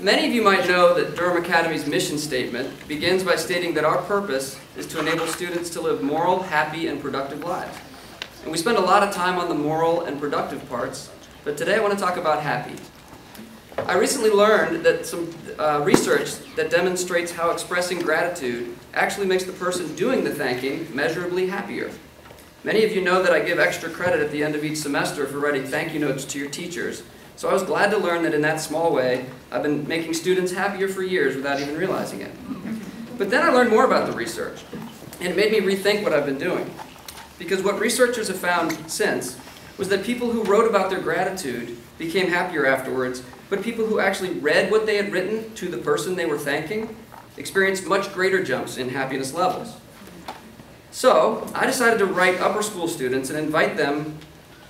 Many of you might know that Durham Academy's mission statement begins by stating that our purpose is to enable students to live moral, happy, and productive lives. And we spend a lot of time on the moral and productive parts, but today I want to talk about happy. I recently learned that some research that demonstrates how expressing gratitude actually makes the person doing the thanking measurably happier. Many of you know that I give extra credit at the end of each semester for writing thank you notes to your teachers, so I was glad to learn that in that small way, I've been making students happier for years without even realizing it. But then I learned more about the research, and it made me rethink what I've been doing. Because what researchers have found since was that people who wrote about their gratitude became happier afterwards, but people who actually read what they had written to the person they were thanking experienced much greater jumps in happiness levels. So I decided to write upper school students and invite them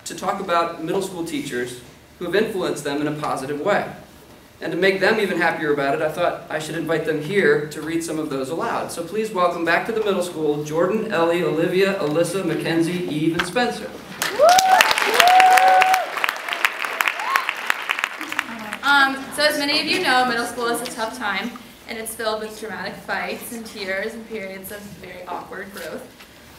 to talk about middle school teachers who have influenced them in a positive way. And to make them even happier about it, I thought I should invite them here to read some of those aloud. So please welcome back to the middle school, Jordan, Ellie, Olivia, Alyssa, MacKenzi, Eve, and Spencer. So as many of you know, middle school is a tough time, and it's filled with dramatic fights and tears and periods of very awkward growth.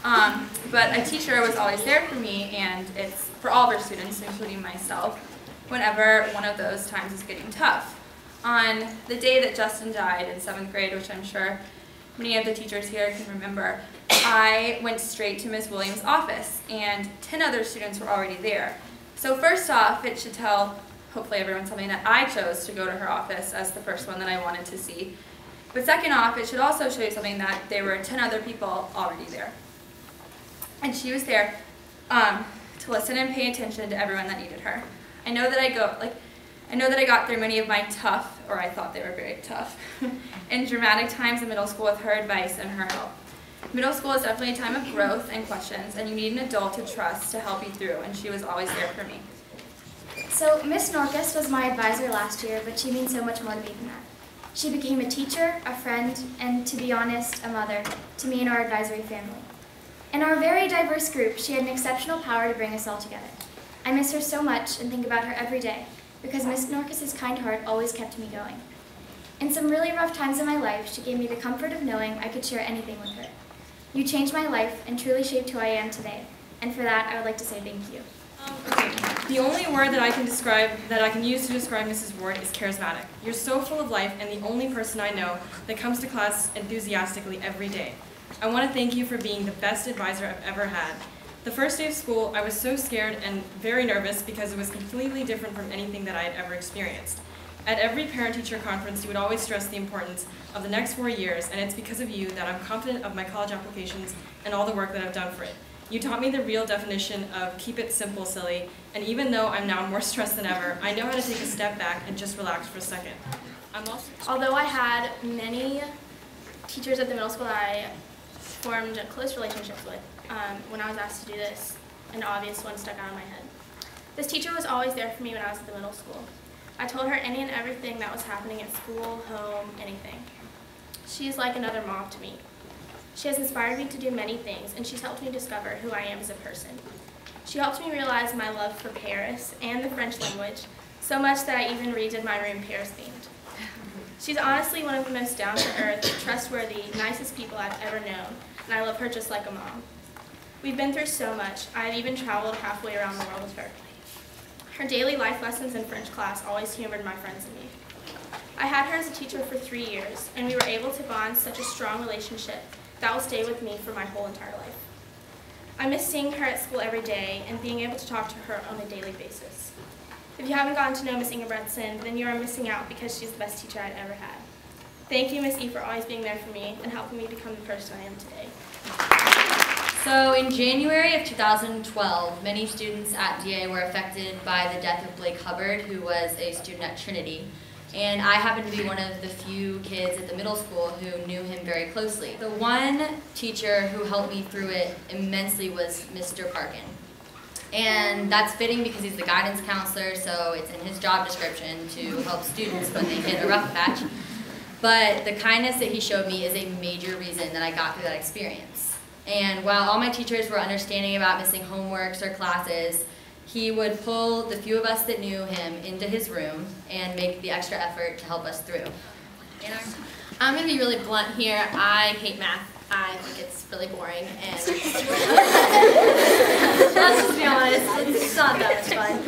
But a teacher was always there for me, and it's for all of our students, including myself, whenever one of those times is getting tough. On the day that Justin died in 7th grade, which I'm sure many of the teachers here can remember, I went straight to Ms. Williams' office, and 10 other students were already there. So first off, it should tell hopefully everyone something that I chose to go to her office as the first one that I wanted to see. But second off, it should also show you something that there were 10 other people already there. And she was there to listen and pay attention to everyone that needed her. I know that I got through many of my tough, or I thought they were very tough, and dramatic times in middle school with her advice and her help. Middle school is definitely a time of growth and questions, and you need an adult to trust to help you through, and she was always there for me. So Miss Norcus was my advisor last year, but she means so much more to me than that. She became a teacher, a friend, and to be honest, a mother to me and our advisory family. In our very diverse group, she had an exceptional power to bring us all together. I miss her so much and think about her every day, because Miss Norcus's kind heart always kept me going. In some really rough times in my life, she gave me the comfort of knowing I could share anything with her. You changed my life and truly shaped who I am today, and for that, I would like to say thank you. Okay, the only word that I can use to describe Mrs. Ward is charismatic. You're so full of life and the only person I know that comes to class enthusiastically every day. I want to thank you for being the best advisor I've ever had. The first day of school, I was so scared and very nervous because it was completely different from anything that I had ever experienced. At every parent-teacher conference, you would always stress the importance of the next 4 years, and it's because of you that I'm confident of my college applications and all the work that I've done for it. You taught me the real definition of keep it simple, silly, and even though I'm now more stressed than ever, I know how to take a step back and just relax for a second. Although I had many teachers at the middle school that I formed close relationships with, when I was asked to do this, an obvious one stuck out in my head. This teacher was always there for me when I was at the middle school. I told her any and everything that was happening at school, home, anything. She's like another mom to me. She has inspired me to do many things, and she's helped me discover who I am as a person. She helped me realize my love for Paris and the French language, so much that I even redid my room Paris-themed. She's honestly one of the most down-to-earth, trustworthy, nicest people I've ever known, and I love her just like a mom. We've been through so much. I've even traveled halfway around the world with her. Her daily life lessons in French class always humored my friends and me. I had her as a teacher for 3 years, and we were able to bond such a strong relationship that will stay with me for my whole entire life. I miss seeing her at school every day and being able to talk to her on a daily basis. If you haven't gotten to know Miss Ingebretson, then you are missing out because she's the best teacher I've ever had. Thank you, Miss E, for always being there for me and helping me become the person I am today. So in January of 2012, many students at DA were affected by the death of Blake Hubbard, who was a student at Trinity. And I happened to be one of the few kids at the middle school who knew him very closely. The one teacher who helped me through it immensely was Mr. Parkin. And that's fitting because he's the guidance counselor, so it's in his job description to help students when they hit a rough patch. But the kindness that he showed me is a major reason that I got through that experience. And while all my teachers were understanding about missing homeworks or classes, He would pull the few of us that knew him into his room and make the extra effort to help us through. I'm going to be really blunt here. I hate math. I think it's really boring, and let's just be honest, it's not that much fun.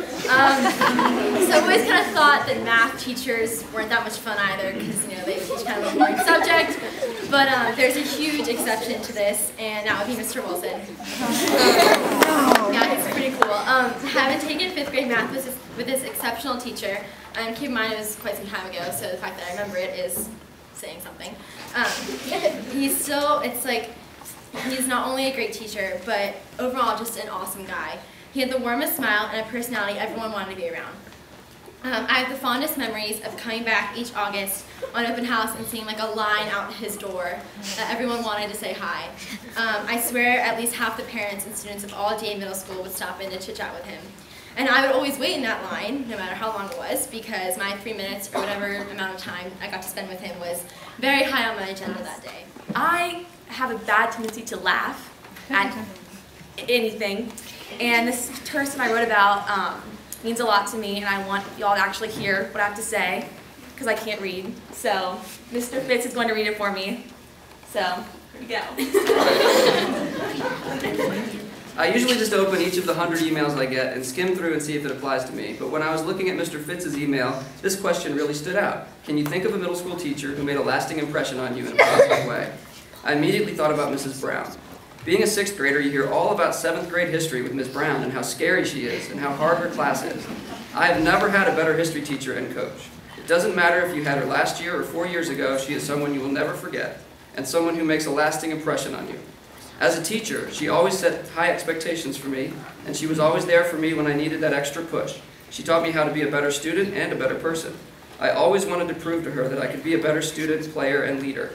So I've always kind of thought that math teachers weren't that much fun either, because they would teach kind of a boring subject. But there's a huge exception to this, and that would be Mr. Wilson. Yeah, he's pretty cool. Having taken 5th grade math with this exceptional teacher, keep in mind it was quite some time ago, so the fact that I remember it is saying something. He's not only a great teacher, but overall just an awesome guy. He had the warmest smile and a personality everyone wanted to be around. I have the fondest memories of coming back each August on open house and seeing like a line out his door that everyone wanted to say hi. I swear at least half the parents and students of all DA Middle School would stop in to chit-chat with him. And I would always wait in that line, no matter how long it was, because my 3 minutes or whatever amount of time I got to spend with him was very high on my agenda that day. I have a bad tendency to laugh at anything, and this person I wrote about means a lot to me, and I want y'all to actually hear what I have to say, because I can't read. So Mr. Fitz is going to read it for me. So here we go. I usually just open each of the 100 emails I get and skim through and see if it applies to me, but when I was looking at Mr. Fitz's email, this question really stood out. Can you think of a middle school teacher who made a lasting impression on you in a positive way? I immediately thought about Mrs. Brown. Being a 6th grader, you hear all about 7th grade history with Ms. Brown and how scary she is and how hard her class is. I have never had a better history teacher and coach. It doesn't matter if you had her last year or 4 years ago, she is someone you will never forget, and someone who makes a lasting impression on you. As a teacher, she always set high expectations for me, and she was always there for me when I needed that extra push. She taught me how to be a better student and a better person. I always wanted to prove to her that I could be a better student, player, and leader.